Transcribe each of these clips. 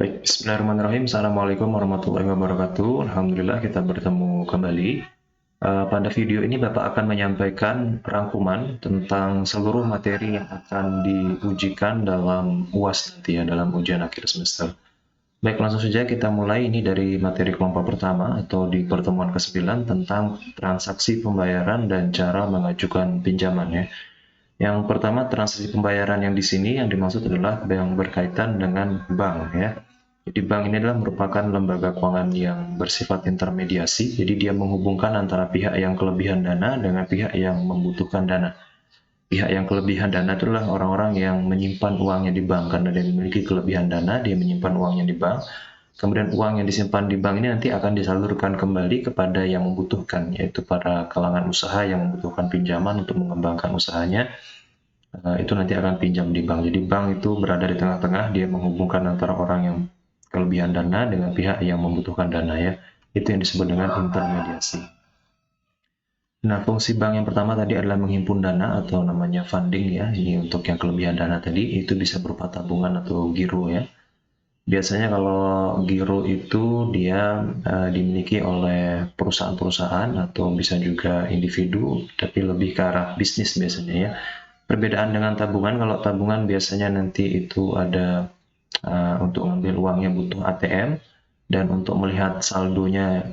Baik, bismillahirrahmanirrahim. Assalamualaikum warahmatullahi wabarakatuh. Alhamdulillah kita bertemu kembali. Pada video ini Bapak akan menyampaikan rangkuman tentang seluruh materi yang akan diujikan dalam UAS nanti ya, dalam ujian akhir semester. Baik, langsung saja kita mulai ini dari materi kelompok pertama atau di pertemuan ke-9 tentang transaksi pembayaran dan cara mengajukan pinjaman ya. Yang pertama, transaksi pembayaran yang di sini yang dimaksud adalah yang berkaitan dengan bank ya. Jadi bank ini adalah merupakan lembaga keuangan yang bersifat intermediasi. Jadi dia menghubungkan antara pihak yang kelebihan dana dengan pihak yang membutuhkan dana. Pihak yang kelebihan dana itulah orang-orang yang menyimpan uangnya di bank karena dia memiliki kelebihan dana, dia menyimpan uangnya di bank. Kemudian uang yang disimpan di bank ini nanti akan disalurkan kembali kepada yang membutuhkan, yaitu para kalangan usaha yang membutuhkan pinjaman untuk mengembangkan usahanya. Itu nanti akan pinjam di bank. Jadi bank itu berada di tengah-tengah, dia menghubungkan antara orang yang kelebihan dana dengan pihak yang membutuhkan dana ya. Itu yang disebut dengan intermediasi. Nah, fungsi bank yang pertama tadi adalah menghimpun dana atau namanya funding ya. Ini untuk yang kelebihan dana tadi, itu bisa berupa tabungan atau giro ya. Biasanya kalau giro itu dia dimiliki oleh perusahaan-perusahaan atau bisa juga individu, tapi lebih ke arah bisnis biasanya ya. Perbedaan dengan tabungan, kalau tabungan biasanya nanti itu ada untuk mengambil uangnya butuh ATM, dan untuk melihat saldonya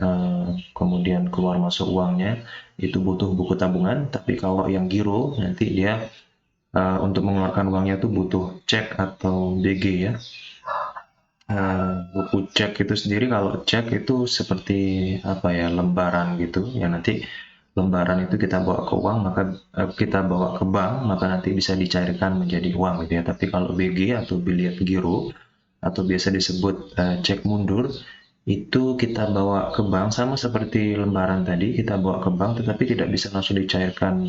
kemudian keluar masuk uangnya itu butuh buku tabungan. Tapi kalau yang giro nanti dia untuk mengeluarkan uangnya itu butuh cek atau BG ya. Buku cek itu sendiri, kalau cek itu seperti apa ya, lembaran gitu ya. Nanti lembaran itu kita bawa ke uang, maka kita bawa ke bank, maka nanti bisa dicairkan menjadi uang gitu ya. Tapi kalau BG atau biliet giro atau biasa disebut cek mundur, itu kita bawa ke bank sama seperti lembaran tadi, kita bawa ke bank tetapi tidak bisa langsung dicairkan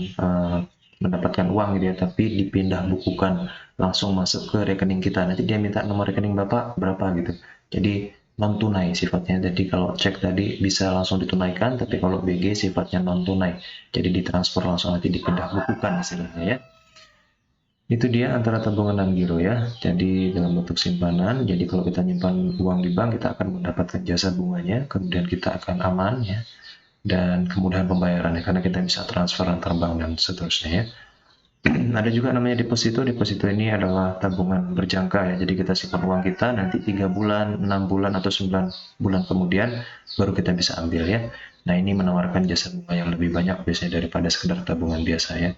mendapatkan uang gitu ya, tapi dipindah bukukan langsung masuk ke rekening kita. Nanti dia minta nomor rekening Bapak berapa gitu. Jadi non tunai sifatnya. Jadi kalau cek tadi bisa langsung ditunaikan, tapi kalau BG sifatnya non tunai. Jadi ditransfer langsung, nanti dipindah bukukan istilahnya ya. Itu dia antara tabungan dan giro ya. Jadi dalam bentuk simpanan. Jadi kalau kita nyimpan uang di bank, kita akan mendapatkan jasa bunganya, kemudian kita akan aman ya, dan kemudahan pembayarannya karena kita bisa transfer antar bank dan seterusnya ya. Ada juga namanya deposito. Deposito ini adalah tabungan berjangka ya. Jadi kita simpan uang kita, nanti 3 bulan, 6 bulan, atau 9 bulan kemudian baru kita bisa ambil ya. Nah, ini menawarkan jasa bunga yang lebih banyak biasanya daripada sekedar tabungan biasa ya.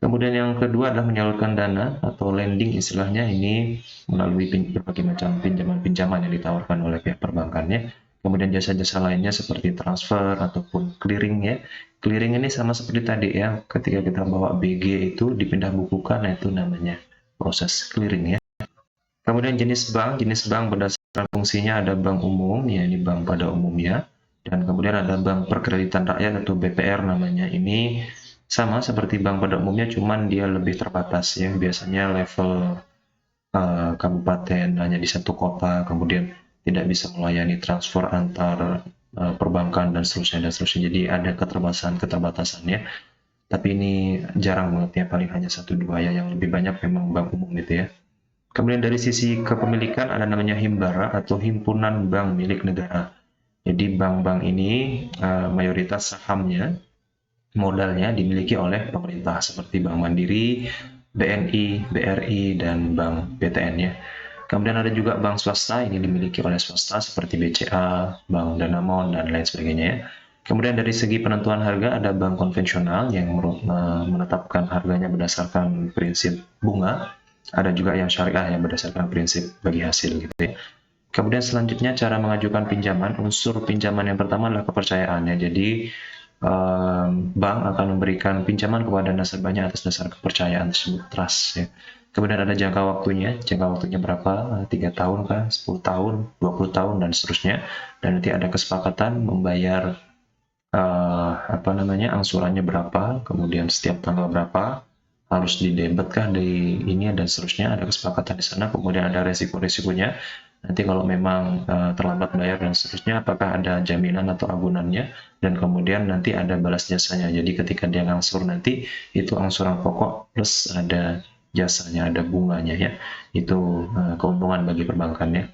Kemudian yang kedua adalah menyalurkan dana atau lending istilahnya, ini melalui berbagai macam pinjaman-pinjaman yang ditawarkan oleh pihak perbankannya. Kemudian jasa-jasa lainnya seperti transfer ataupun clearing ya. Clearing ini sama seperti tadi ya, ketika kita bawa BG itu dipindah bukukan, nah itu namanya proses clearing ya. Kemudian jenis bank berdasarkan fungsinya ada bank umum, ya ini bank pada umumnya, dan kemudian ada bank perkreditan rakyat atau BPR namanya. Ini sama seperti bank pada umumnya, cuman dia lebih terbatas ya. Biasanya level kabupaten, hanya di satu kota, kemudian tidak bisa melayani transfer antar perbankan dan seterusnya. Jadi ada keterbatasan-keterbatasannya. Tapi ini jarang banget ya, paling hanya 1-2 ya, yang lebih banyak memang bank umum gitu ya. Kemudian dari sisi kepemilikan ada namanya himbara atau himpunan bank milik negara. Jadi bank-bank ini mayoritas sahamnya, modalnya dimiliki oleh pemerintah seperti Bank Mandiri, BNI, BRI, dan Bank BTN ya. Kemudian ada juga bank swasta, ini dimiliki oleh swasta seperti BCA, Bank Danamon, dan lain sebagainya ya. Kemudian dari segi penentuan harga ada bank konvensional yang menetapkan harganya berdasarkan prinsip bunga. Ada juga yang syariah yang berdasarkan prinsip bagi hasil gitu ya. Kemudian selanjutnya cara mengajukan pinjaman. Unsur pinjaman yang pertama adalah kepercayaan ya. Jadi bank akan memberikan pinjaman kepada nasabahnya atas dasar kepercayaan tersebut, trust ya. Kemudian ada jangka waktunya berapa, 3 tahun kah, 10 tahun, 20 tahun, dan seterusnya. Dan nanti ada kesepakatan membayar angsurannya berapa, kemudian setiap tanggal berapa, harus didebetkah dari ini dan seterusnya. Ada kesepakatan di sana. Kemudian ada resiko-resikonya. Nanti kalau memang terlambat bayar dan seterusnya, apakah ada jaminan atau agunannya, dan kemudian nanti ada balas jasanya. Jadi ketika dia ngangsur nanti, itu angsuran pokok plus ada jasanya, ada bunganya ya. Itu keuntungan bagi perbankannya.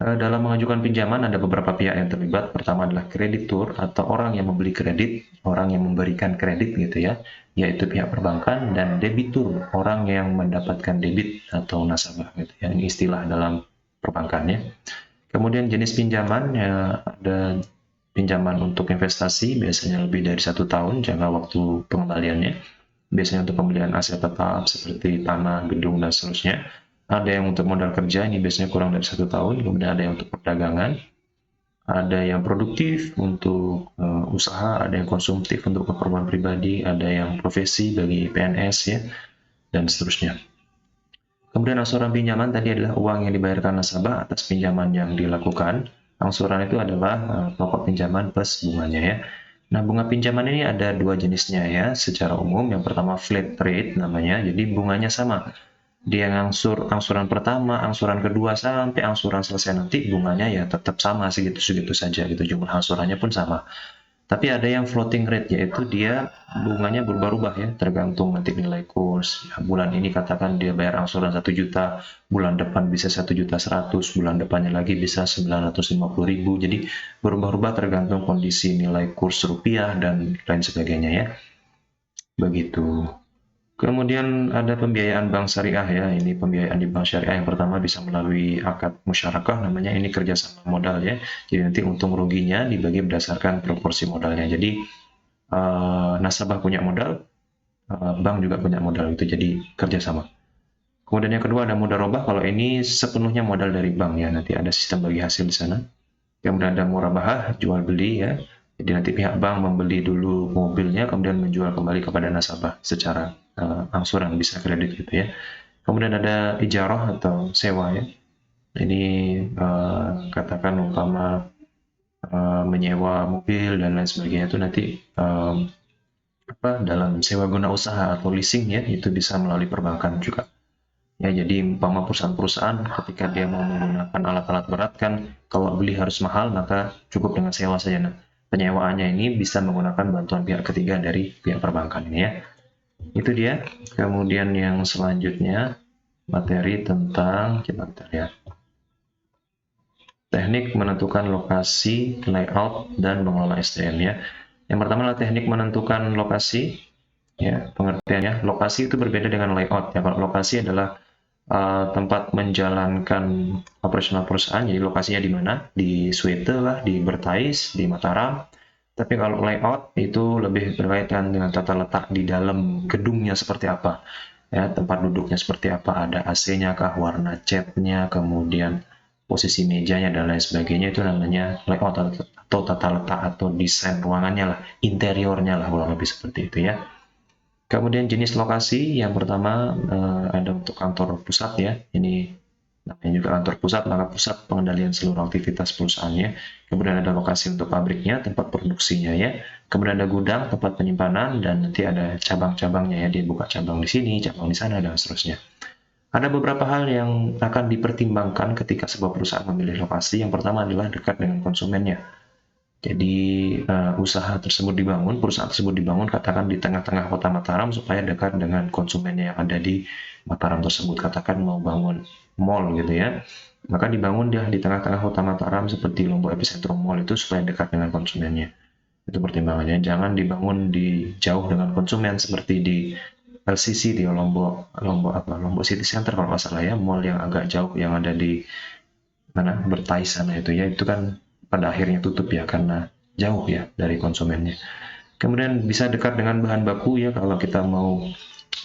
Dalam mengajukan pinjaman ada beberapa pihak yang terlibat. Pertama adalah kreditur atau orang yang membeli kredit, orang yang memberikan kredit gitu ya, yaitu pihak perbankan, dan debitur, orang yang mendapatkan debit atau nasabah gitu ya. Ini istilah dalam perbankannya. Kemudian jenis pinjaman ya, ada pinjaman untuk investasi, biasanya lebih dari 1 tahun jangka waktu pengembaliannya. Biasanya untuk pembelian aset tetap seperti tanah, gedung, dan seterusnya. Ada yang untuk modal kerja, ini biasanya kurang dari 1 tahun. Kemudian ada yang untuk perdagangan, ada yang produktif untuk usaha, ada yang konsumtif untuk keperluan pribadi, ada yang profesi bagi PNS ya, dan seterusnya. Kemudian angsuran pinjaman tadi adalah uang yang dibayarkan nasabah atas pinjaman yang dilakukan. Angsuran itu adalah pokok pinjaman plus bunganya ya. Nah, bunga pinjaman ini ada dua jenisnya ya, secara umum. Yang pertama flat rate namanya, jadi bunganya sama. Dia ngangsur angsuran pertama, angsuran kedua, sampai angsuran selesai nanti bunganya ya tetap sama segitu-segitu saja gitu, jumlah angsurannya pun sama. Tapi ada yang floating rate, yaitu dia bunganya berubah-ubah ya, tergantung nanti nilai kurs. Ya, bulan ini katakan dia bayar angsuran 1 juta, bulan depan bisa 1.100.000, bulan depannya lagi bisa 950.000. Jadi berubah-ubah tergantung kondisi nilai kurs rupiah dan lain sebagainya ya. Begitu. Kemudian ada pembiayaan bank syariah ya. Ini pembiayaan di bank syariah yang pertama bisa melalui akad musyarakah namanya, ini kerjasama modal ya. Jadi nanti untung ruginya dibagi berdasarkan proporsi modalnya. Jadi nasabah punya modal, bank juga punya modal, itu jadi kerjasama. Kemudian yang kedua ada mudharabah. Kalau ini sepenuhnya modal dari bank ya, nanti ada sistem bagi hasil di sana. Kemudian ada murabahah, jual beli ya. Jadi nanti pihak bank membeli dulu mobilnya, kemudian menjual kembali kepada nasabah secara angsuran, bisa kredit gitu ya. Kemudian ada ijarah atau sewa ya. Ini katakan umpama menyewa mobil dan lain sebagainya, itu nanti dalam sewa guna usaha atau leasing ya, itu bisa melalui perbankan juga. Ya, jadi umpama perusahaan-perusahaan ketika dia mau menggunakan alat-alat berat kan, kalau beli harus mahal, maka cukup dengan sewa saja. Nah, penyewaannya ini bisa menggunakan bantuan pihak ketiga dari pihak perbankan ini ya. Itu dia. Kemudian yang selanjutnya materi tentang, coba kita lihat, teknik menentukan lokasi, layout, dan mengelola SDM ya. Yang pertama adalah teknik menentukan lokasi. Ya, pengertiannya, lokasi itu berbeda dengan layout ya. Kalau lokasi adalah tempat menjalankan operasional perusahaan, jadi lokasinya di mana? Di Swete lah, di Bertais, di Mataram. Tapi kalau layout itu lebih berkaitan dengan tata letak di dalam gedungnya seperti apa, ya, tempat duduknya seperti apa, ada AC-nya kah, warna catnya, kemudian posisi mejanya dan lain sebagainya, itu namanya layout atau tata letak atau desain ruangannya lah, interiornya lah, kurang lebih seperti itu ya. Kemudian jenis lokasi, yang pertama ada untuk kantor pusat ya, ini namanya juga kantor pusat, maka pusat pengendalian seluruh aktivitas perusahaannya. Kemudian ada lokasi untuk pabriknya, tempat produksinya ya. Kemudian ada gudang, tempat penyimpanan, dan nanti ada cabang-cabangnya ya, dia buka cabang di sini, cabang di sana, dan seterusnya. Ada beberapa hal yang akan dipertimbangkan ketika sebuah perusahaan memilih lokasi. Yang pertama adalah dekat dengan konsumennya. Jadi usaha tersebut dibangun, perusahaan tersebut dibangun katakan di tengah-tengah kota Mataram supaya dekat dengan konsumennya yang ada di Mataram tersebut. Katakan mau bangun mall gitu ya, maka dibangun dia di tengah-tengah kota Mataram seperti Lombok Epicentrum Mall itu supaya dekat dengan konsumennya. Itu pertimbangannya. Jangan dibangun di jauh dengan konsumen seperti di LCC di Lombok City Center kalau nggak salah ya, mall yang agak jauh yang ada di mana Bertais sana itu ya, itu kan pada akhirnya tutup ya karena jauh ya dari konsumennya. Kemudian bisa dekat dengan bahan baku ya, kalau kita mau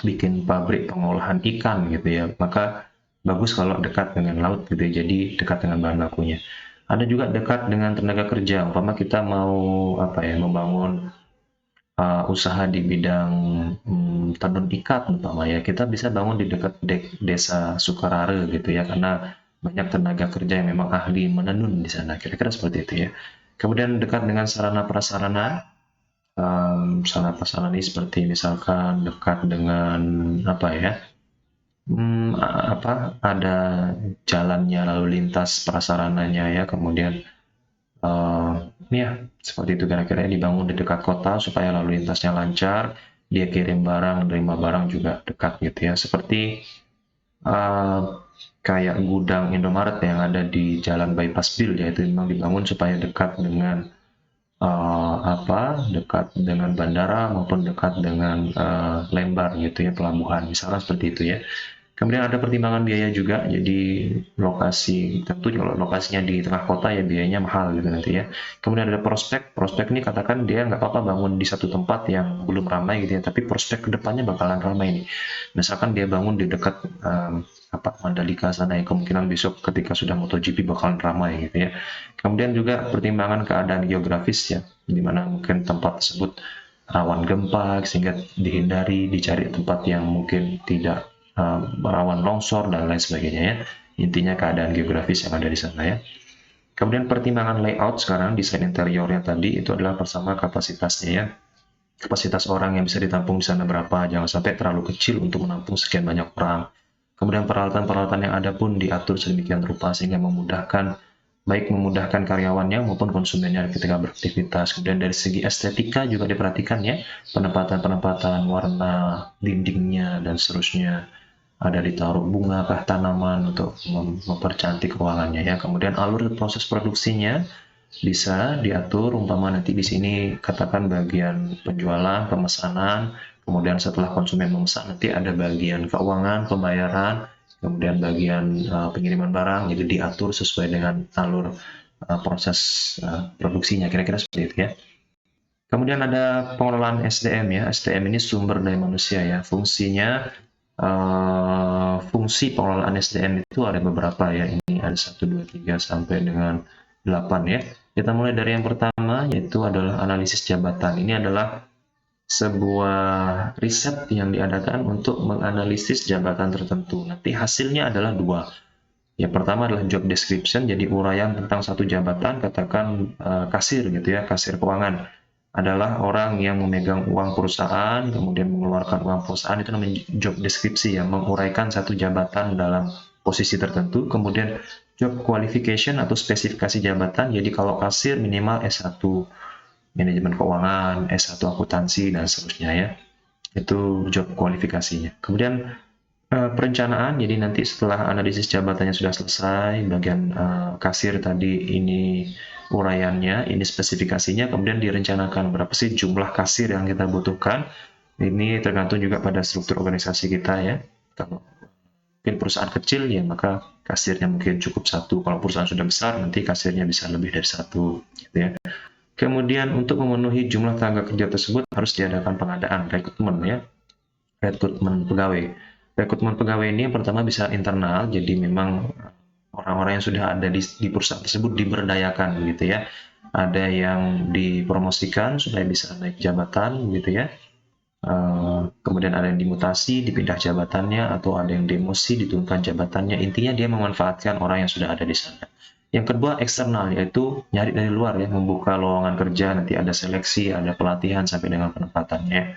bikin pabrik pengolahan ikan gitu ya, maka bagus kalau dekat dengan laut gitu ya, jadi dekat dengan bahan bakunya. Ada juga dekat dengan tenaga kerja, umpama kita mau membangun usaha di bidang tenun ikat umpama ya, kita bisa bangun di dekat desa Sukarare gitu ya, karena banyak tenaga kerja yang memang ahli menenun di sana, kira-kira seperti itu ya. Kemudian dekat dengan sarana prasarana, sarana prasarana ini seperti misalkan dekat dengan ada jalannya lalu lintas prasarananya ya, kemudian ya seperti itu kira-kira, dibangun di dekat kota supaya lalu lintasnya lancar, dia kirim barang, terima barang juga dekat gitu ya. Seperti kayak gudang Indomaret yang ada di Jalan Bypass Bill, yaitu memang dibangun supaya dekat dengan dekat dengan bandara maupun dekat dengan Lembar gitu ya, pelabuhan misalnya seperti itu ya. Kemudian ada pertimbangan biaya juga, jadi lokasi tentu kalau lokasinya di tengah kota ya biayanya mahal gitu nanti ya. Kemudian ada prospek ini katakan dia nggak apa-apa bangun di satu tempat yang belum ramai gitu ya, tapi prospek kedepannya bakalan ramai nih. Misalkan dia bangun di dekat Mandalika sana ya, kemungkinan besok ketika sudah MotoGP bakalan ramai gitu ya. Kemudian juga pertimbangan keadaan geografis ya, di mana mungkin tempat tersebut rawan gempa sehingga dicari tempat yang mungkin tidak rawan longsor dan lain sebagainya ya. Intinya keadaan geografis yang ada di sana ya. Kemudian pertimbangan layout sekarang, desain interiornya tadi itu adalah pertama kapasitasnya ya. Kapasitas orang yang bisa ditampung di sana berapa, jangan sampai terlalu kecil untuk menampung sekian banyak orang. Kemudian peralatan-peralatan yang ada pun diatur sedemikian rupa sehingga memudahkan karyawannya maupun konsumennya ketika beraktivitas. Kemudian dari segi estetika juga diperhatikan ya, penempatan warna dindingnya dan seterusnya. Ada ditaruh bunga kah, tanaman untuk mempercantik ruangannya ya. Kemudian alur proses produksinya bisa diatur, umpama nanti di sini katakan bagian penjualan, pemesanan, kemudian setelah konsumen memesan nanti ada bagian keuangan, pembayaran, kemudian bagian pengiriman barang, jadi diatur sesuai dengan alur proses produksinya, kira-kira seperti itu ya. Kemudian ada pengelolaan SDM ya. SDM ini sumber daya manusia ya. Fungsi pengelolaan SDM itu ada beberapa ya. Ini ada 1, 2, 3 sampai dengan 8 ya. Kita mulai dari yang pertama yaitu adalah analisis jabatan. Ini adalah sebuah riset yang diadakan untuk menganalisis jabatan tertentu. Nanti hasilnya adalah 2. Yang pertama adalah job description, jadi uraian tentang satu jabatan, katakan kasir gitu ya, kasir keuangan adalah orang yang memegang uang perusahaan, kemudian mengeluarkan uang perusahaan, itu namanya job deskripsi yang menguraikan satu jabatan dalam posisi tertentu. Kemudian job qualification atau spesifikasi jabatan, jadi kalau kasir minimal S1 manajemen keuangan, S1 akuntansi, dan seterusnya ya. Itu job kualifikasinya. Kemudian perencanaan, jadi nanti setelah analisis jabatannya sudah selesai, bagian kasir tadi ini uraiannya, ini spesifikasinya, kemudian direncanakan berapa sih jumlah kasir yang kita butuhkan. Ini tergantung juga pada struktur organisasi kita ya. Kalau mungkin perusahaan kecil ya maka kasirnya mungkin cukup 1. Kalau perusahaan sudah besar nanti kasirnya bisa lebih dari 1 gitu ya. Kemudian untuk memenuhi jumlah tenaga kerja tersebut harus diadakan pengadaan rekrutmen ya, rekrutmen pegawai. Rekrutmen pegawai ini yang pertama bisa internal, jadi memang orang-orang yang sudah ada di perusahaan tersebut diberdayakan gitu ya. Ada yang dipromosikan supaya bisa naik jabatan gitu ya. Kemudian ada yang dimutasi, dipindah jabatannya, atau ada yang demosi, diturunkan jabatannya. Intinya dia memanfaatkan orang yang sudah ada di sana. Yang kedua eksternal, yaitu nyari dari luar ya, membuka lowongan kerja, nanti ada seleksi, ada pelatihan sampai dengan penempatannya.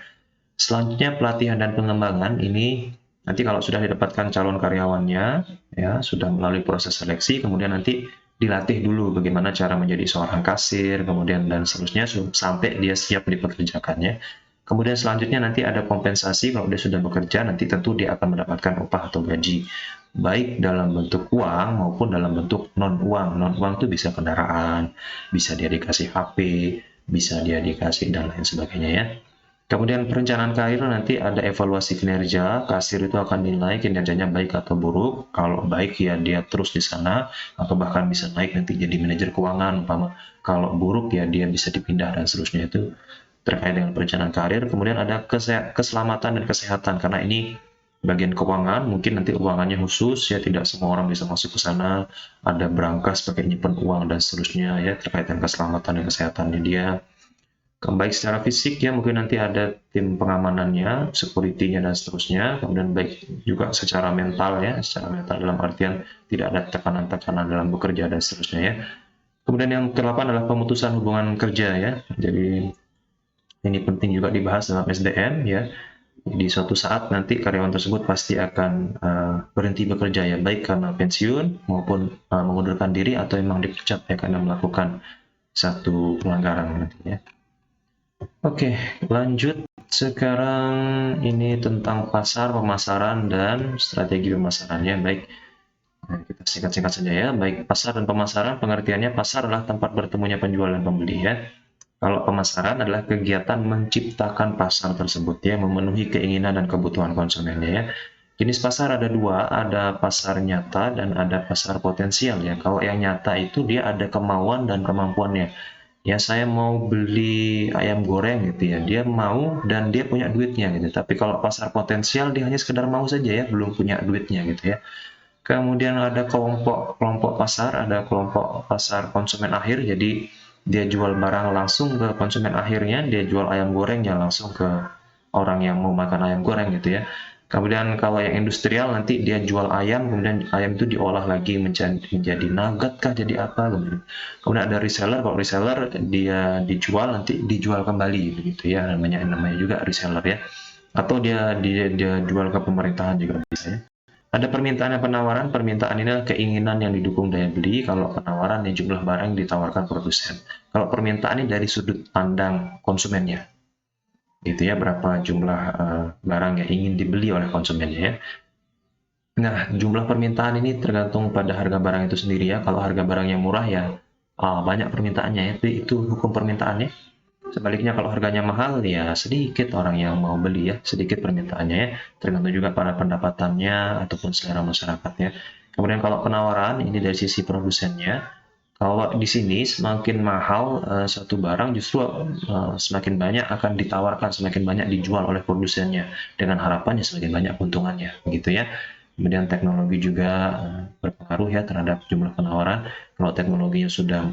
Selanjutnya pelatihan dan pengembangan ini nanti kalau sudah didapatkan calon karyawannya ya sudah melalui proses seleksi, kemudian nanti dilatih dulu bagaimana cara menjadi seorang kasir, kemudian dan seterusnya sampai dia siap dipekerjakannya. Kemudian selanjutnya nanti ada kompensasi kalau dia sudah bekerja, nanti tentu dia akan mendapatkan upah atau gaji baik dalam bentuk uang maupun dalam bentuk non uang. Non uang itu bisa kendaraan, bisa dia dikasih HP, bisa dia dikasih dan lain sebagainya ya. Kemudian perencanaan karir nanti ada evaluasi kinerja, kasir itu akan dinilai kinerjanya baik atau buruk. Kalau baik ya dia terus di sana atau bahkan bisa naik nanti jadi manajer keuangan umpama. Kalau buruk ya dia bisa dipindah dan seterusnya, itu terkait dengan perencanaan karir. Kemudian ada keselamatan dan kesehatan karena ini bagian keuangan, mungkin nanti keuangannya khusus ya, tidak semua orang bisa masuk ke sana. Ada berangkas pakai nyimpen uang dan seterusnya ya, terkait dengan keselamatan dan kesehatannya dia. Baik secara fisik ya, mungkin nanti ada tim pengamanannya, security-nya dan seterusnya. Kemudian baik juga secara mental ya, secara mental dalam artian tidak ada tekanan-tekanan dalam bekerja dan seterusnya ya. Kemudian yang ke-8 adalah pemutusan hubungan kerja ya. Jadi ini penting juga dibahas dalam SDM ya. Di suatu saat nanti karyawan tersebut pasti akan berhenti bekerja ya, baik karena pensiun maupun mengundurkan diri atau memang dipecat ya karena melakukan satu pelanggaran nanti ya. Oke, lanjut. Sekarang ini tentang pasar, pemasaran, dan strategi pemasarannya. Baik, Nah, kita singkat-singkat saja ya. Baik, pasar dan pemasaran, pengertiannya pasar adalah tempat bertemunya penjual dan pembeli ya. Kalau pemasaran adalah kegiatan menciptakan pasar tersebut ya, memenuhi keinginan dan kebutuhan konsumennya ya. Jenis pasar ada dua, ada pasar nyata dan ada pasar potensial ya. Kalau yang nyata itu dia ada kemauan dan kemampuannya. Ya saya mau beli ayam goreng gitu ya, dia mau dan dia punya duitnya gitu. Tapi kalau pasar potensial dia hanya sekedar mau saja ya, belum punya duitnya gitu ya. Kemudian ada kelompok pasar, ada kelompok pasar konsumen akhir, jadi dia jual barang langsung ke konsumen akhirnya, dia jual ayam gorengnya langsung ke orang yang mau makan ayam goreng gitu ya. Kemudian kalau yang industrial nanti dia jual ayam, kemudian ayam itu diolah lagi menjadi nugget kah, jadi apa gitu. Kemudian ada reseller, kalau reseller dia dijual nanti dijual kembali begitu ya, namanya juga reseller ya. Atau dia jual ke pemerintahan juga bisa ya. Ada permintaan dan penawaran. Permintaan ini adalah keinginan yang didukung daya beli. Kalau penawaran yang jumlah barang yang ditawarkan produsen. Kalau permintaan ini dari sudut pandang konsumennya. Gitu ya, berapa jumlah barang yang ingin dibeli oleh konsumennya ya. Nah, jumlah permintaan ini tergantung pada harga barang itu sendiri ya. Kalau harga barang yang murah ya banyak permintaannya ya. Itu hukum permintaannya. Sebaliknya kalau harganya mahal ya sedikit orang yang mau beli ya, sedikit permintaannya ya, tergantung juga pada pendapatannya ataupun selera masyarakat ya. Kemudian kalau penawaran ini dari sisi produsennya, kalau di sini semakin mahal satu barang justru semakin banyak akan ditawarkan, semakin banyak dijual oleh produsennya dengan harapannya semakin banyak keuntungannya gitu ya. Kemudian teknologi juga berpengaruh ya terhadap jumlah penawaran. Kalau teknologinya sudah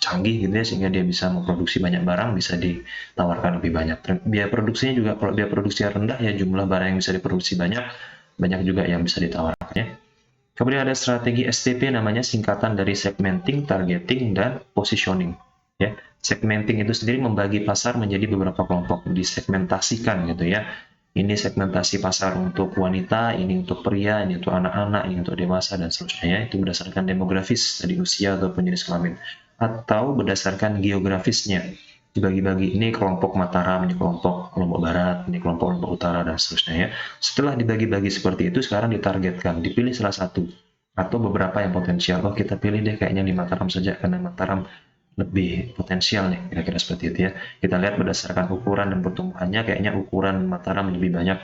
canggih gitu ya sehingga dia bisa memproduksi banyak barang, bisa ditawarkan lebih banyak. Biaya produksinya juga, kalau biaya produksinya rendah ya jumlah barang yang bisa diproduksi banyak juga yang bisa ditawarkan ya. Kemudian ada strategi STP, namanya singkatan dari segmenting, targeting, dan positioning. Ya, segmenting itu sendiri membagi pasar menjadi beberapa kelompok, disegmentasikan gitu ya. Ini segmentasi pasar untuk wanita, ini untuk pria, ini untuk anak-anak, ini untuk dewasa, dan seterusnya. Itu berdasarkan demografis, dari usia ataupun jenis kelamin. Atau berdasarkan geografisnya. Dibagi-bagi, ini kelompok Mataram, ini kelompok Lombok Barat, ini kelompok Lombok Utara, dan seterusnya ya. Setelah dibagi-bagi seperti itu, sekarang ditargetkan, dipilih salah satu atau beberapa yang potensial. Oh, kita pilih deh kayaknya di Mataram saja karena Mataram lebih potensial nih, kira-kira seperti itu ya. Kita lihat berdasarkan ukuran dan pertumbuhannya, kayaknya ukuran Mataram lebih banyak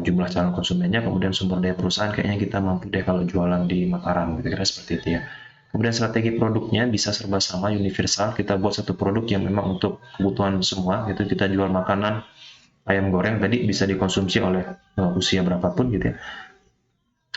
jumlah calon konsumennya, kemudian sumber daya perusahaan kayaknya kita mampu deh kalau jualan di Mataram, kira-kira seperti itu ya. Kemudian strategi produknya bisa serba sama, universal. Kita buat satu produk yang memang untuk kebutuhan semua, gitu. Kita jual makanan ayam goreng tadi bisa dikonsumsi oleh usia berapapun gitu ya.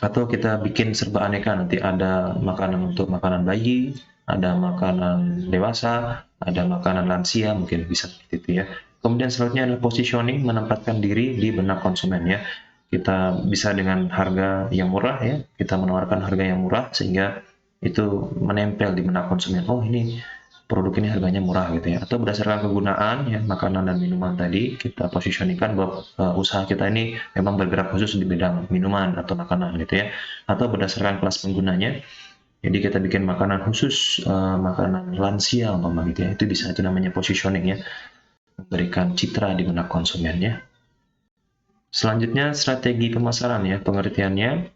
Atau kita bikin serba aneka, nanti ada makanan untuk makanan bayi, ada makanan dewasa, ada makanan lansia, mungkin bisa seperti itu ya. Kemudian selanjutnya adalah positioning, menempatkan diri di benak konsumen ya. Kita bisa dengan harga yang murah ya, kita menawarkan harga yang murah sehingga itu menempel di benak konsumen. Oh, ini produk ini harganya murah gitu ya. Atau berdasarkan kegunaan ya, makanan dan minuman tadi kita positioningkan bahwa usaha kita ini memang bergerak khusus di bidang minuman atau makanan gitu ya. Atau berdasarkan kelas penggunanya, jadi kita bikin makanan khusus, makanan lansia umpama gitu ya. Itu bisa, itu namanya positioning ya, memberikan citra di benak konsumennya. Selanjutnya strategi pemasaran ya, pengertiannya.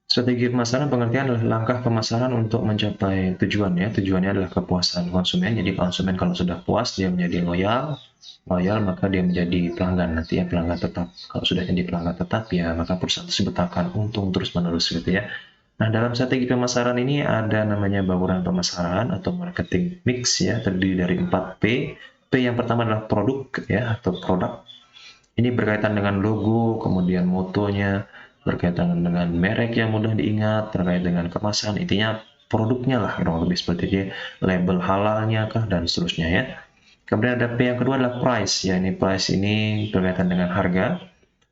Strategi pemasaran pengertian adalah langkah pemasaran untuk mencapai tujuan ya. Tujuannya adalah kepuasan konsumen. Jadi konsumen kalau sudah puas dia menjadi loyal maka dia menjadi pelanggan, nanti ya pelanggan tetap. Kalau sudah jadi pelanggan tetap ya maka perusahaan tersebut akan untung terus menerus gitu ya. Nah, dalam strategi pemasaran ini ada namanya bauran pemasaran atau marketing mix ya, terdiri dari 4P. P yang pertama adalah produk ya atau produk. Ini berkaitan dengan logo, kemudian motonya, berkaitan dengan merek yang mudah diingat, terkait dengan kemasan, intinya produknya lah, kurang lebih seperti itu, label halalnya kah, dan seterusnya ya. Kemudian ada P yang kedua adalah price, ya ini price ini berkaitan dengan harga,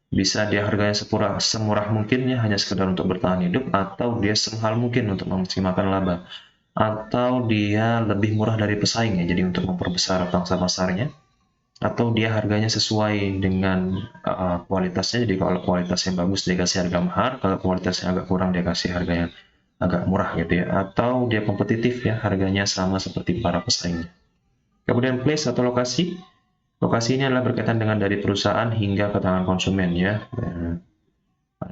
bisa dia harganya semurah mungkin ya, hanya sekedar untuk bertahan hidup, atau dia semahal mungkin untuk memaksimalkan laba, atau dia lebih murah dari pesaing ya, jadi untuk memperbesar pangsa pasarnya, atau dia harganya sesuai dengan kualitasnya. Jadi kalau kualitasnya bagus dia kasih harga mahal, kalau kualitasnya agak kurang dia kasih harga yang agak murah gitu ya. Atau dia kompetitif ya, harganya sama seperti para pesaingnya. Kemudian place atau lokasi. Lokasi ini adalah berkaitan dengan dari perusahaan hingga ke tangan konsumen ya.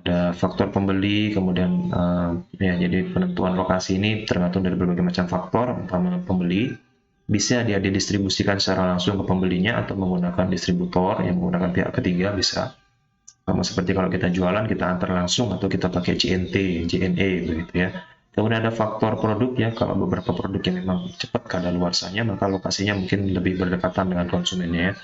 ada faktor pembeli, kemudian ya jadi penentuan lokasi ini tergantung dari berbagai macam faktor, umpama pembeli bisa dia didistribusikan secara langsung ke pembelinya atau menggunakan distributor yang menggunakan pihak ketiga bisa. Sama seperti kalau kita jualan kita antar langsung atau kita pakai JNT, JNE begitu ya. Kemudian ada faktor produk ya, kalau beberapa produk yang memang cepat kadaluarsanya maka lokasinya mungkin lebih berdekatan dengan konsumennya ya.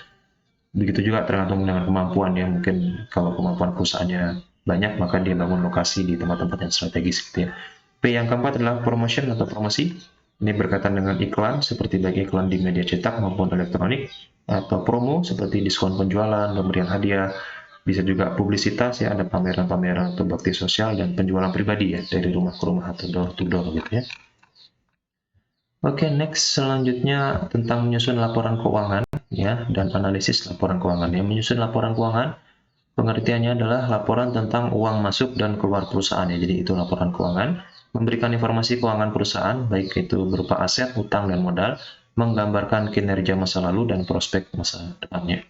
Begitu juga tergantung dengan kemampuan ya, mungkin kalau kemampuan perusahaannya banyak maka dia bangun lokasi di tempat-tempat yang strategis gitu ya. P yang keempat adalah promotion atau promosi. Ini berkaitan dengan iklan, seperti baik iklan di media cetak maupun elektronik, atau promo seperti diskon penjualan, pemberian hadiah, bisa juga publisitas ya, ada pameran-pameran atau bakti sosial dan penjualan pribadi ya, dari rumah ke rumah atau door to door gitu ya. Oke, next selanjutnya tentang menyusun laporan keuangan ya dan analisis laporan keuangan. Yang menyusun laporan keuangan pengertiannya adalah laporan tentang uang masuk dan keluar perusahaan ya. Jadi itu laporan keuangan, memberikan informasi keuangan perusahaan baik itu berupa aset, utang dan modal, menggambarkan kinerja masa lalu dan prospek masa depannya.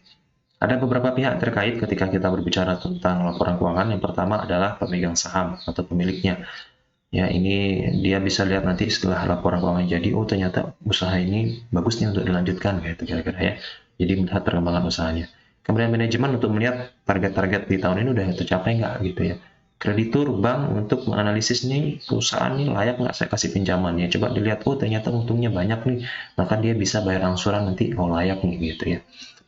Ada beberapa pihak terkait ketika kita berbicara tentang laporan keuangan. Yang pertama adalah pemegang saham atau pemiliknya. Ya, ini dia bisa lihat nanti setelah laporan keuangan jadi, oh ternyata usaha ini bagus nih untuk dilanjutkan, gitu kira-kira ya. Jadi melihat perkembangan usahanya. Kemudian manajemen untuk melihat target-target di tahun ini udah tercapai nggak gitu ya. Kreditur bank untuk menganalisis nih perusahaan ini layak nggak saya kasih pinjaman ya. Coba dilihat, oh ternyata untungnya banyak nih, maka dia bisa bayar angsuran nanti, oh layak nih gitu ya.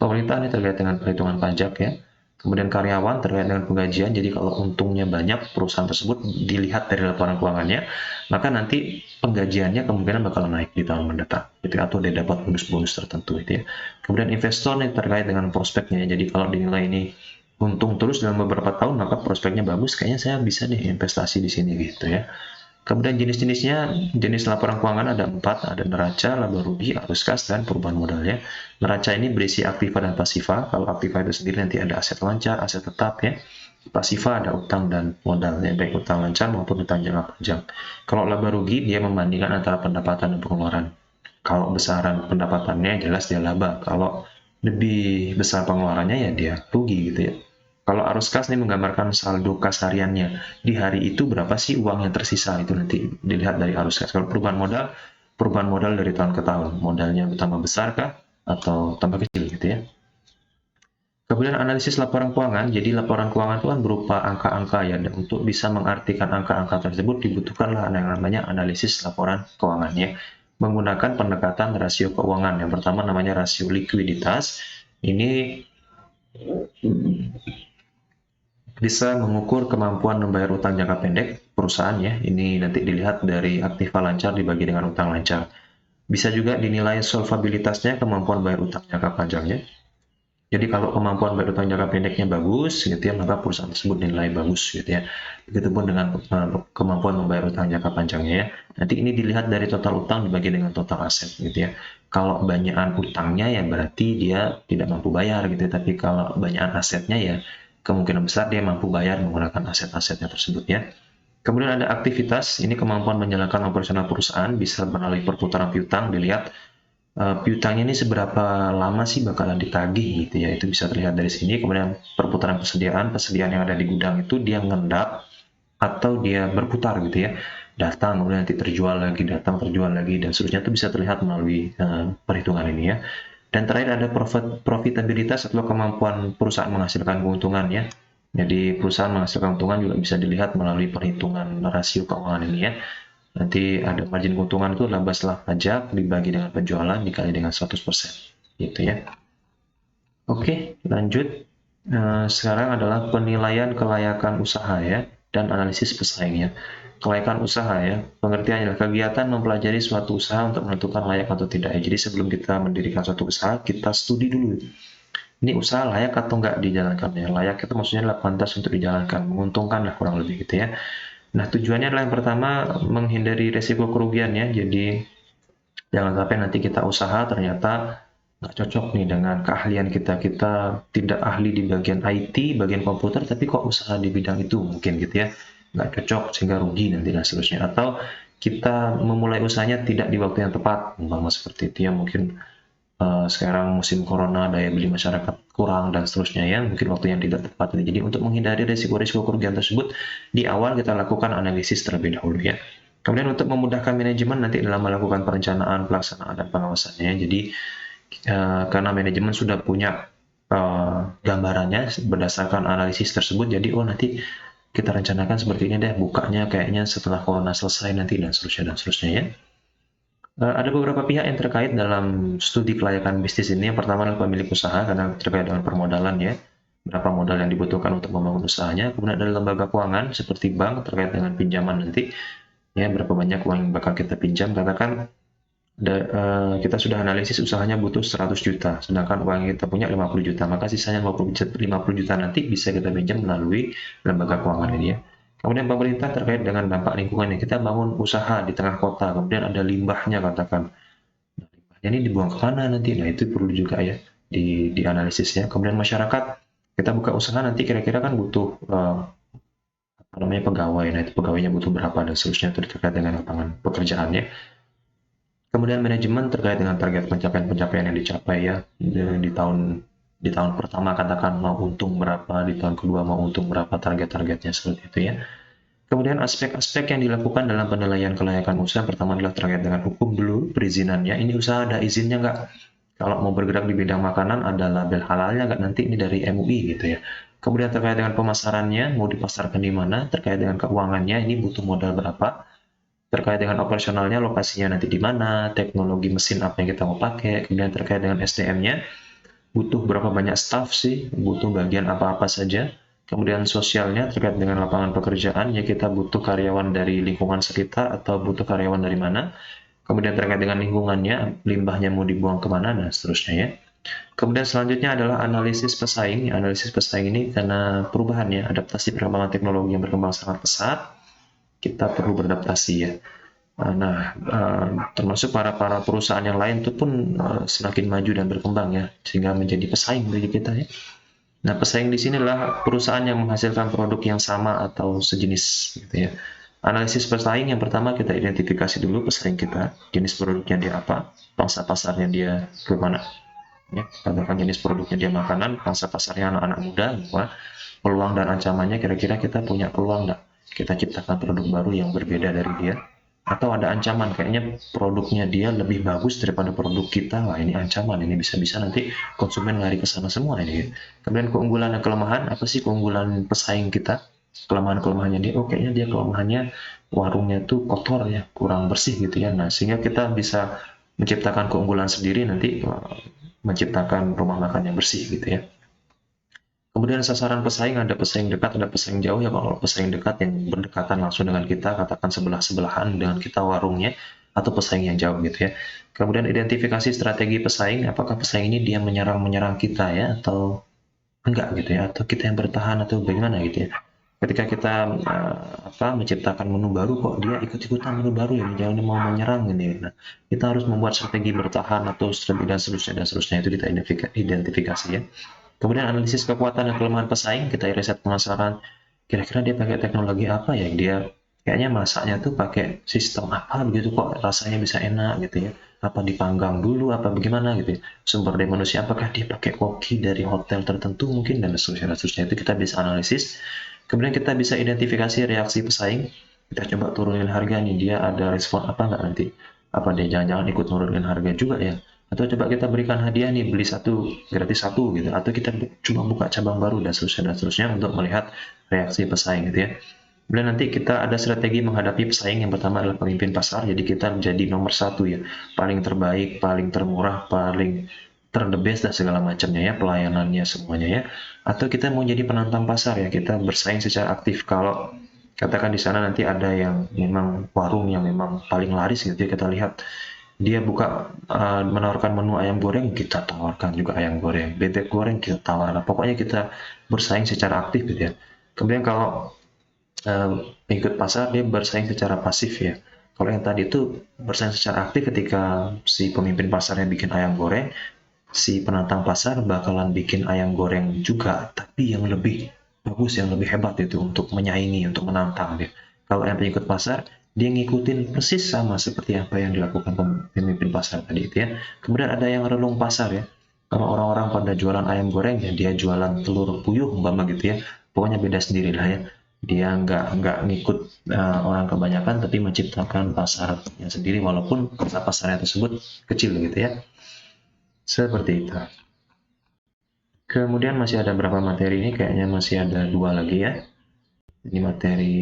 Pemerintah ini terkait dengan perhitungan pajak ya. Kemudian karyawan terkait dengan penggajian, jadi kalau untungnya banyak perusahaan tersebut dilihat dari laporan keuangannya, maka nanti penggajiannya kemungkinan bakal naik di tahun mendatang, gitu, atau dia dapat bonus-bonus tertentu gitu ya. Kemudian investor nih terkait dengan prospeknya, jadi kalau dinilai ini untung terus dalam beberapa tahun, maka prospeknya bagus, kayaknya saya bisa nih investasi di sini gitu ya. Kemudian jenis-jenisnya, jenis laporan keuangan ada 4, ada neraca, laba rugi, arus kas, dan perubahan modalnya. Neraca ini berisi aktiva dan pasifa. Kalau aktiva itu sendiri nanti ada aset lancar, aset tetap ya. Pasifa ada utang dan modal, ya, baik utang lancar maupun utang jangka panjang. Kalau laba rugi, dia membandingkan antara pendapatan dan pengeluaran. Kalau besaran pendapatannya jelas dia laba, kalau lebih besar pengeluarannya ya dia rugi gitu ya. Kalau arus kas ini menggambarkan saldo kas hariannya. Di hari itu berapa sih uang yang tersisa, itu nanti dilihat dari arus kas. Kalau perubahan modal dari tahun ke tahun. Modalnya bertambah besar kah atau tambah kecil gitu ya. Kemudian analisis laporan keuangan. Jadi laporan keuangan itu kan berupa angka-angka ya. Dan untuk bisa mengartikan angka-angka tersebut dibutuhkanlah yang namanya analisis laporan keuangan ya. Menggunakan pendekatan rasio keuangan. Yang pertama namanya rasio likuiditas. Ini bisa mengukur kemampuan membayar utang jangka pendek perusahaan ya. Ini nanti dilihat dari aktiva lancar dibagi dengan utang lancar. Bisa juga dinilai solvabilitasnya, kemampuan bayar utang jangka panjangnya. Jadi kalau kemampuan bayar utang jangka pendeknya bagus gitu ya, maka perusahaan tersebut dinilai bagus gitu ya. Begitupun dengan kemampuan membayar utang jangka panjangnya ya. Nanti ini dilihat dari total utang dibagi dengan total aset gitu ya. Kalau banyakan utangnya ya berarti dia tidak mampu bayar gitu ya. Tapi kalau banyakan asetnya ya kemungkinan besar dia mampu bayar menggunakan aset-asetnya tersebut ya. Kemudian ada aktivitas, ini kemampuan menjalankan operasional perusahaan bisa melalui perputaran piutang, dilihat piutangnya ini seberapa lama sih bakalan ditagih gitu ya, itu bisa terlihat dari sini. Kemudian perputaran persediaan yang ada di gudang itu dia ngendap atau dia berputar gitu ya, datang kemudian nanti terjual lagi, datang terjual lagi dan seterusnya, itu bisa terlihat melalui perhitungan ini ya. Dan terakhir ada profitabilitas atau kemampuan perusahaan menghasilkan keuntungan ya. Jadi perusahaan menghasilkan keuntungan juga bisa dilihat melalui perhitungan rasio keuangan ini ya. Nanti ada margin keuntungan itu laba setelah pajak dibagi dengan penjualan dikali dengan 100% gitu ya. Oke, lanjut. Sekarang adalah penilaian kelayakan usaha ya dan analisis pesaing ya. Kelayakan usaha ya, pengertiannya adalah kegiatan mempelajari suatu usaha untuk menentukan layak atau tidak ya. Jadi sebelum kita mendirikan suatu usaha, kita studi dulu. Ini usaha layak atau enggak dijalankan ya. Layak itu maksudnya adalah pantas untuk dijalankan, menguntungkan lah kurang lebih gitu ya. Nah tujuannya adalah yang pertama menghindari resiko kerugian ya. Jadi jangan sampai nanti kita usaha ternyata nggak cocok nih dengan keahlian kita. Kita tidak ahli di bagian IT, bagian komputer, tapi kok usaha di bidang itu mungkin gitu ya. Nggak cocok sehingga rugi nanti dan seterusnya. Atau kita memulai usahanya tidak di waktu yang tepat, umpama seperti itu ya, mungkin sekarang musim corona, daya beli masyarakat kurang dan seterusnya ya, mungkin waktu yang tidak tepat. Jadi untuk menghindari risiko-risiko kerugian tersebut, di awal kita lakukan analisis terlebih dahulu ya. Kemudian untuk memudahkan manajemen nanti dalam melakukan perencanaan, pelaksanaan, dan pengawasannya. Jadi karena manajemen sudah punya gambarannya berdasarkan analisis tersebut, jadi nanti kita rencanakan seperti ini deh, bukanya kayaknya setelah corona selesai nanti dan seterusnya ya. Ada beberapa pihak yang terkait dalam studi kelayakan bisnis ini. Yang pertama adalah pemilik usaha karena terkait dengan permodalan ya, berapa modal yang dibutuhkan untuk membangun usahanya. Kemudian ada lembaga keuangan seperti bank terkait dengan pinjaman nanti ya, berapa banyak uang yang bakal kita pinjam. Katakan kita sudah analisis usahanya butuh 100 juta, sedangkan uang yang kita punya 50 juta, maka sisanya 50 juta nanti bisa kita pinjam melalui lembaga keuangan ini ya. Kemudian pemerintah terkait dengan dampak lingkungan, kita bangun usaha di tengah kota, kemudian ada limbahnya katakan. Nah, limbahnya ini dibuang ke mana nanti? Nah, itu perlu juga ya dianalisis ya. Kemudian masyarakat, kita buka usaha nanti kira-kira kan butuh pegawai. Nah, itu pegawainya butuh berapa dan seterusnya, terkait dengan lapangan pekerjaannya. Kemudian manajemen terkait dengan target pencapaian yang dicapai ya di tahun pertama, katakan mau untung berapa, di tahun kedua mau untung berapa, targetnya seperti itu ya. Kemudian aspek-aspek yang dilakukan dalam penilaian kelayakan usaha, pertama adalah terkait dengan hukum dulu, perizinannya. Ini usaha ada izinnya nggak? Kalau mau bergerak di bidang makanan, ada label halalnya nggak? Nanti ini dari MUI gitu ya. Kemudian terkait dengan pemasarannya, mau dipasarkan di mana? Terkait dengan keuangannya, ini butuh modal berapa? Terkait dengan operasionalnya, lokasinya nanti di mana, teknologi mesin apa yang kita mau pakai. Kemudian terkait dengan SDM-nya, butuh berapa banyak staff sih, butuh bagian apa-apa saja. Kemudian sosialnya terkait dengan lapangan pekerjaan, ya kita butuh karyawan dari lingkungan sekitar atau butuh karyawan dari mana. Kemudian terkait dengan lingkungannya, limbahnya mau dibuang kemana, dan seterusnya ya. Kemudian selanjutnya adalah analisis pesaing. Analisis pesaing ini karena perubahan ya, adaptasi perkembangan teknologi yang berkembang sangat pesat, kita perlu beradaptasi ya. Nah, termasuk para perusahaan yang lain itu pun semakin maju dan berkembang ya, sehingga menjadi pesaing bagi kita ya. Nah, pesaing di sini adalah perusahaan yang menghasilkan produk yang sama atau sejenis gitu ya. Analisis pesaing yang pertama kita identifikasi dulu pesaing kita, jenis produknya dia apa, pangsa pasarnya dia kemana. Ya, katakan jenis produknya dia makanan, pangsa pasarnya anak-anak muda, peluang dan ancamannya kira-kira kita punya peluang nggak? Kita ciptakan produk baru yang berbeda dari dia, atau ada ancaman kayaknya produknya dia lebih bagus daripada produk kita. Wah, ini ancaman, ini bisa-bisa nanti konsumen lari ke sana semua ini. Kemudian keunggulan dan kelemahan, apa sih keunggulan pesaing kita, kelemahannya dia? Kayaknya dia kelemahannya warungnya tuh kotor ya, kurang bersih gitu ya. Nah, sehingga kita bisa menciptakan keunggulan sendiri nanti, menciptakan rumah makan yang bersih gitu ya. Kemudian sasaran pesaing, ada pesaing dekat, ada pesaing jauh ya. Kalau pesaing dekat yang berdekatan langsung dengan kita, katakan sebelah-sebelahan dengan kita warungnya, atau pesaing yang jauh gitu ya. Kemudian identifikasi strategi pesaing, apakah pesaing ini dia menyerang kita ya, atau enggak gitu ya, atau kita yang bertahan atau bagaimana gitu ya. Ketika kita menciptakan menu baru, kok dia ikut-ikutan menu baru ya, jangan mau menyerang ini. Nah, kita harus membuat strategi bertahan atau strategi dan seterusnya itu kita identifikasi ya. Kemudian analisis kekuatan dan kelemahan pesaing, kita riset pemasaran. Kira-kira dia pakai teknologi apa ya? Dia kayaknya masaknya tuh pakai sistem apa begitu kok rasanya bisa enak gitu ya. Apa dipanggang dulu, apa bagaimana gitu ya. Sumber daya manusia, apakah dia pakai koki dari hotel tertentu mungkin, dan seterusnya itu kita bisa analisis. Kemudian kita bisa identifikasi reaksi pesaing. Kita coba turunin harga nih, dia ada respon apa nggak nanti? Apa dia jangan-jangan ikut nurunin harga juga ya? Atau coba kita berikan hadiah nih, beli satu gratis satu gitu, atau kita cuma buka cabang baru dan seterusnya untuk melihat reaksi pesaing gitu ya. Kemudian nanti kita ada strategi menghadapi pesaing. Yang pertama adalah pemimpin pasar, jadi kita menjadi nomor satu ya, paling terbaik, paling termurah, paling the best dan segala macamnya ya, pelayanannya semuanya ya. Atau kita mau jadi penantang pasar ya, kita bersaing secara aktif. Kalau katakan di sana nanti ada yang memang warung yang memang paling laris gitu ya, kita lihat dia buka menawarkan menu ayam goreng, kita tawarkan juga ayam goreng, bebek goreng kita tawarkan. Pokoknya kita bersaing secara aktif gitu ya. Kemudian kalau pengikut pasar dia bersaing secara pasif ya. Kalau yang tadi itu bersaing secara aktif, ketika si pemimpin pasarnya bikin ayam goreng, si penantang pasar bakalan bikin ayam goreng juga, tapi yang lebih bagus, yang lebih hebat itu untuk menyaingi, untuk menantang dia. Kalau yang pengikut pasar, dia ngikutin persis sama seperti apa yang dilakukan pemimpin pasar tadi itu ya. Kemudian ada yang relung pasar ya. Kalau orang-orang pada jualan ayam goreng ya dia jualan telur puyuh umpama gitu ya. Pokoknya beda sendirilah ya. Dia nggak ngikut orang kebanyakan tapi menciptakan pasarnya sendiri walaupun pasarnya tersebut kecil gitu ya. Seperti itu. Kemudian masih ada berapa materi ini? Kayaknya masih ada 2 lagi ya. Ini materi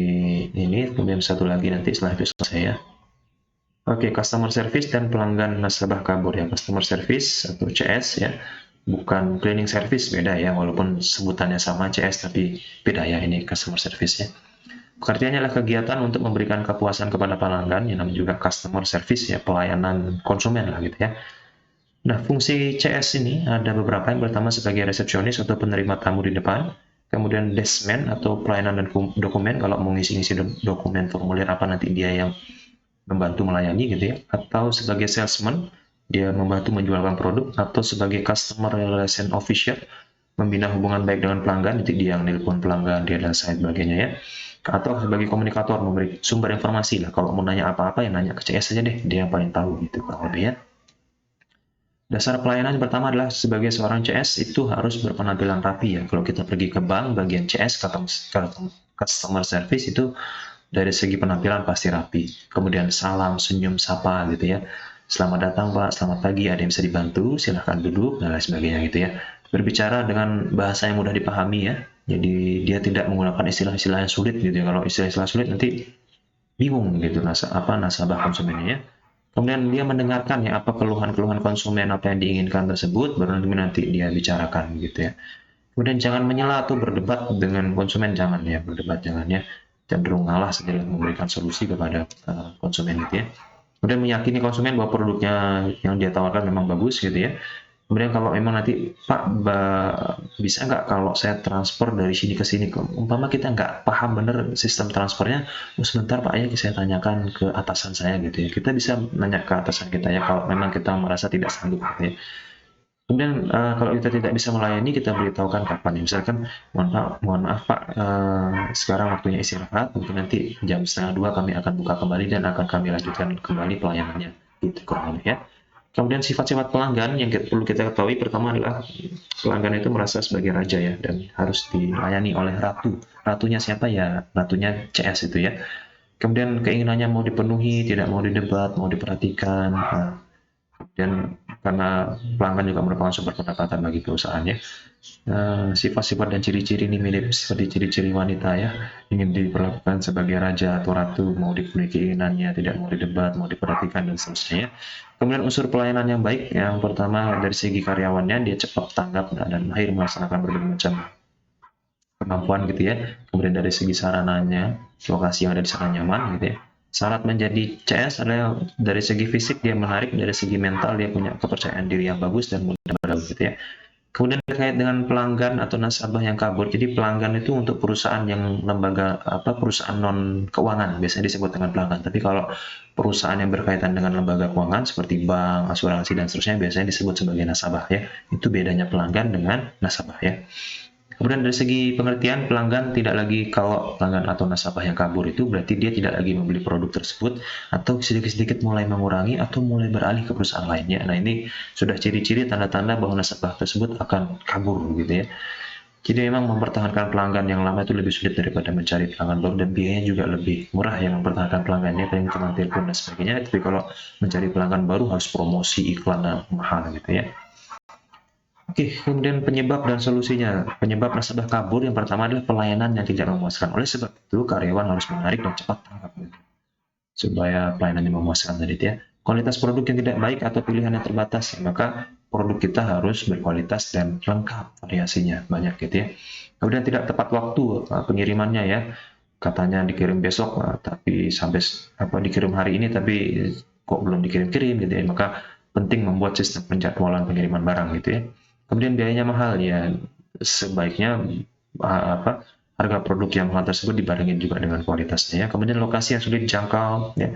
ini, kemudian satu lagi nanti setelah itu selesai ya. Oke, customer service dan pelanggan nasabah kabur ya. Customer service atau CS ya, bukan cleaning service, beda ya. Walaupun sebutannya sama CS tapi beda ya ini customer service ya. Pengertiannya adalah kegiatan untuk memberikan kepuasan kepada pelanggan, yang namanya juga customer service ya, pelayanan konsumen lah gitu ya. Nah, fungsi CS ini ada beberapa. Yang pertama sebagai resepsionis atau penerima tamu di depan, kemudian deskman atau pelayanan dan dokumen, kalau mau ngisi-ngisi dokumen formulir apa nanti dia yang membantu melayani gitu ya, atau sebagai salesman, dia membantu menjualkan produk, atau sebagai customer relation officer, membina hubungan baik dengan pelanggan, nanti dia yang nelpon pelanggan, dia dan sebagainya ya, atau sebagai komunikator, memberi sumber informasi lah, kalau mau nanya apa-apa ya nanya ke CS aja deh, dia yang paling tahu gitu kurang lebih ya. Dasar pelayanan yang pertama adalah sebagai seorang CS itu harus berpenampilan rapi ya. Kalau kita pergi ke bank, bagian CS, customer service itu dari segi penampilan pasti rapi. Kemudian salam, senyum, sapa gitu ya. Selamat datang Pak, selamat pagi, ada yang bisa dibantu, silahkan duduk, dan lain sebagainya gitu ya. Berbicara dengan bahasa yang mudah dipahami ya. Jadi dia tidak menggunakan istilah-istilah yang sulit gitu ya. Kalau istilah-istilah sulit nanti bingung gitu nasabah konsumennya ya. Kemudian dia mendengarkan ya apa keluhan-keluhan konsumen, apa yang diinginkan tersebut, baru nanti dia bicarakan gitu ya. Kemudian jangan menyela atau berdebat dengan konsumen, jangan ya, berdebat jangan ya, cenderung ngalah saja memberikan solusi kepada konsumen gitu ya. Kemudian meyakini konsumen bahwa produknya yang dia tawarkan memang bagus gitu ya. Kemudian kalau memang nanti Pak bisa nggak kalau saya transfer dari sini ke sini, umpama kita nggak paham bener sistem transfernya, sebentar Pak ya saya tanyakan ke atasan saya gitu ya. Kita bisa nanya ke atasan kita ya kalau memang kita merasa tidak sanggup gitu ya. Kemudian kalau kita tidak bisa melayani, kita beritahukan kapan ya. Misalkan, mohon maaf Pak, sekarang waktunya istirahat, mungkin nanti jam 1:30 kami akan buka kembali dan akan kami lanjutkan kembali pelayanannya. Gitu kurang lebih ya. Kemudian sifat-sifat pelanggan yang perlu kita ketahui, pertama adalah pelanggan itu merasa sebagai raja ya, dan harus dilayani oleh ratu. Ratunya siapa ya? Ratunya CS itu ya. Kemudian keinginannya mau dipenuhi, tidak mau didebat, mau diperhatikan. Dan karena pelanggan juga merupakan sumber pendapatan bagi perusahaan ya. Sifat-sifat dan ciri-ciri ini mirip seperti ciri-ciri wanita ya, ingin diperlakukan sebagai raja atau ratu, mau dipenuhi keinginannya, tidak mau didebat, mau diperhatikan dan seterusnya. Kemudian unsur pelayanan yang baik, yang pertama dari segi karyawannya, dia cepat tanggap dan mahir melaksanakan berbagai macam kemampuan gitu ya. Kemudian dari segi sarananya, lokasi yang ada di sana nyaman gitu ya. Syarat menjadi CS adalah dari segi fisik dia menarik, dari segi mental dia punya kepercayaan diri yang bagus dan mudah bergaul gitu ya. Kemudian terkait dengan pelanggan atau nasabah yang kabur, jadi pelanggan itu untuk perusahaan yang lembaga perusahaan non keuangan biasanya disebut dengan pelanggan. Tapi kalau perusahaan yang berkaitan dengan lembaga keuangan seperti bank, asuransi dan seterusnya biasanya disebut sebagai nasabah ya. Itu bedanya pelanggan dengan nasabah ya. Kemudian dari segi pengertian, pelanggan tidak lagi, kalau pelanggan atau nasabah yang kabur itu berarti dia tidak lagi membeli produk tersebut atau sedikit-sedikit mulai mengurangi atau mulai beralih ke perusahaan lainnya. Nah ini sudah ciri-ciri tanda-tanda bahwa nasabah tersebut akan kabur gitu ya. Jadi memang mempertahankan pelanggan yang lama itu lebih sulit daripada mencari pelanggan baru, dan biayanya juga lebih murah yang mempertahankan pelanggannya, paling cuma telepon dan sebagainya. Tapi kalau mencari pelanggan baru harus promosi iklan mahal gitu ya. Oke, kemudian penyebab dan solusinya. Penyebab nasabah kabur yang pertama adalah pelayanan yang tidak memuaskan. Oleh sebab itu, karyawan harus menarik dan cepat tanggap supaya pelayanannya memuaskan tadi ya. Kualitas produk yang tidak baik atau pilihan yang terbatas, maka produk kita harus berkualitas dan lengkap, variasinya banyak gitu ya. Kemudian tidak tepat waktu pengirimannya ya. Katanya dikirim besok, tapi sampai dikirim hari ini tapi kok belum dikirim-kirim gitu ya. Maka penting membuat sistem penjadwalan pengiriman barang gitu ya. Kemudian biayanya mahal ya, sebaiknya harga produk yang mahal tersebut dibarengin juga dengan kualitasnya ya. Kemudian lokasi yang sulit dijangkau ya,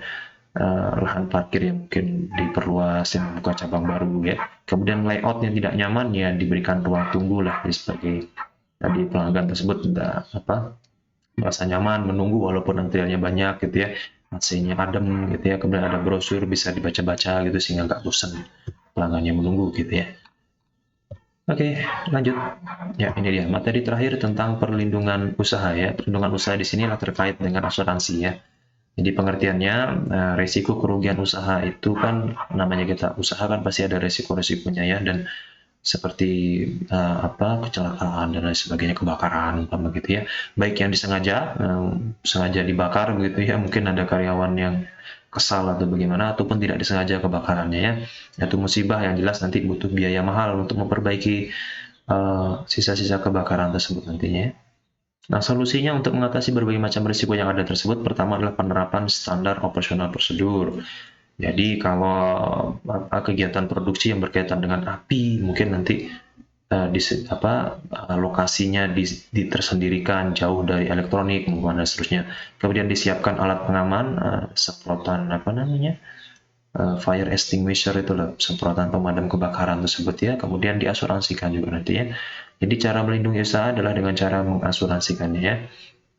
lahan parkir yang mungkin diperluas, yang membuka cabang baru ya. Kemudian layout yang tidak nyaman ya, diberikan ruang tunggu lah sebagai tadi pelanggan tersebut merasa nyaman menunggu walaupun antriannya banyak gitu ya, AC-nya adem gitu ya, kemudian ada brosur bisa dibaca-baca gitu sehingga nggak bosan pelanggannya menunggu gitu ya. Oke, lanjut. Ya, ini dia materi terakhir tentang perlindungan usaha ya. Perlindungan usaha di sini adalah terkait dengan asuransi ya. Jadi pengertiannya, resiko kerugian usaha itu kan namanya kita usaha kan pasti ada resiko-resikonya ya, dan seperti kecelakaan dan lain sebagainya, kebakaran umpama gitu ya. Baik yang disengaja, sengaja dibakar begitu ya, mungkin ada karyawan yang kesal atau bagaimana, ataupun tidak disengaja kebakarannya ya. Itu musibah yang jelas nanti butuh biaya mahal untuk memperbaiki sisa-sisa kebakaran tersebut nantinya ya. Nah, solusinya untuk mengatasi berbagai macam risiko yang ada tersebut, pertama adalah penerapan standar operasional prosedur. Jadi kalau kegiatan produksi yang berkaitan dengan api, mungkin nanti lokasinya ditersendirikan jauh dari elektronik dan seterusnya. Kemudian disiapkan alat pengaman, semprotan fire extinguisher itulah, semprotan pemadam kebakaran tersebut ya. Kemudian diasuransikan juga nanti ya. Jadi cara melindungi usaha adalah dengan cara mengasuransikannya ya.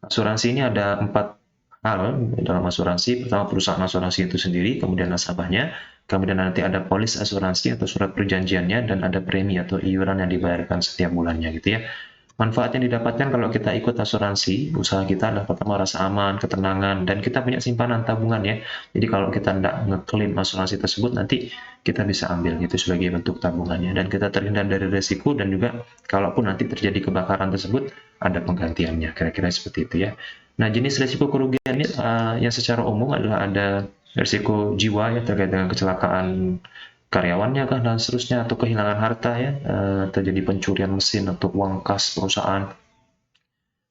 Asuransi ini ada 4 hal dalam asuransi. Pertama, perusahaan asuransi itu sendiri, kemudian nasabahnya, kemudian nanti ada polis asuransi atau surat perjanjiannya, dan ada premi atau iuran yang dibayarkan setiap bulannya gitu ya. Manfaat yang didapatkan kalau kita ikut asuransi, usaha kita adalah pertama rasa aman, ketenangan, dan kita punya simpanan tabungan ya. Jadi kalau kita tidak ngeklaim asuransi tersebut, nanti kita bisa ambil itu sebagai bentuk tabungannya. Dan kita terhindar dari resiko, dan juga kalaupun nanti terjadi kebakaran tersebut, ada penggantiannya, kira-kira seperti itu ya. Nah, jenis resiko kerugian ini yang secara umum adalah ada resiko jiwa ya, terkait dengan kecelakaan karyawannya kah dan seterusnya, atau kehilangan harta ya, terjadi pencurian mesin atau uang kas perusahaan,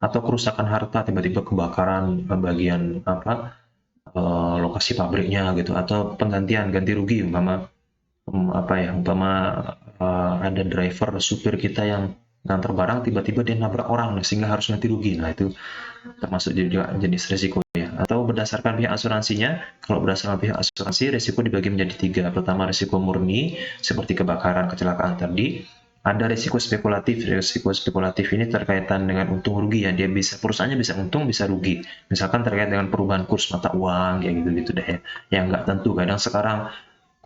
atau kerusakan harta tiba-tiba kebakaran bagian lokasi pabriknya gitu, atau penggantian ganti rugi umpama ada driver supir kita yang ngantar barang tiba-tiba dia nabrak orang sehingga harus ganti rugi. Nah, itu termasuk juga jenis resiko ya. Atau berdasarkan pihak asuransinya, kalau berdasarkan pihak asuransi resiko dibagi menjadi 3. Pertama, resiko murni seperti kebakaran, kecelakaan tadi. Ada resiko spekulatif. Resiko spekulatif ini terkaitan dengan untung rugi ya. Dia perusahaannya bisa untung, bisa rugi. Misalkan terkait dengan perubahan kurs mata uang ya, gitu-gitu deh ya. Yang nggak tentu, kadang sekarang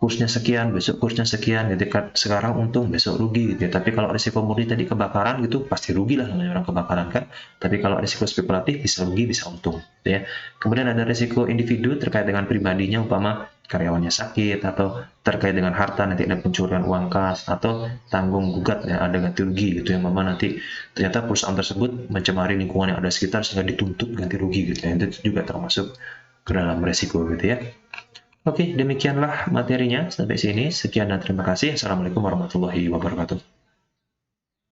kursnya sekian, besok kursnya sekian, gitu kan. Sekarang untung, besok rugi gitu ya. Tapi kalau risiko murni tadi kebakaran gitu, pasti rugi lah, namanya orang kebakaran kan. Tapi kalau risiko spekulatif bisa rugi, bisa untung gitu ya. Kemudian ada risiko individu terkait dengan pribadinya, umpama karyawannya sakit, atau terkait dengan harta, nanti ada pencurian uang kas, atau tanggung gugat ya, ada ganti rugi gitu ya, umpama nanti ternyata perusahaan tersebut mencemari lingkungan yang ada sekitar sehingga dituntut ganti rugi gitu ya. Itu juga termasuk ke dalam resiko gitu ya. Oke, demikianlah materinya sampai sini. Sekian dan terima kasih. Assalamualaikum warahmatullahi wabarakatuh.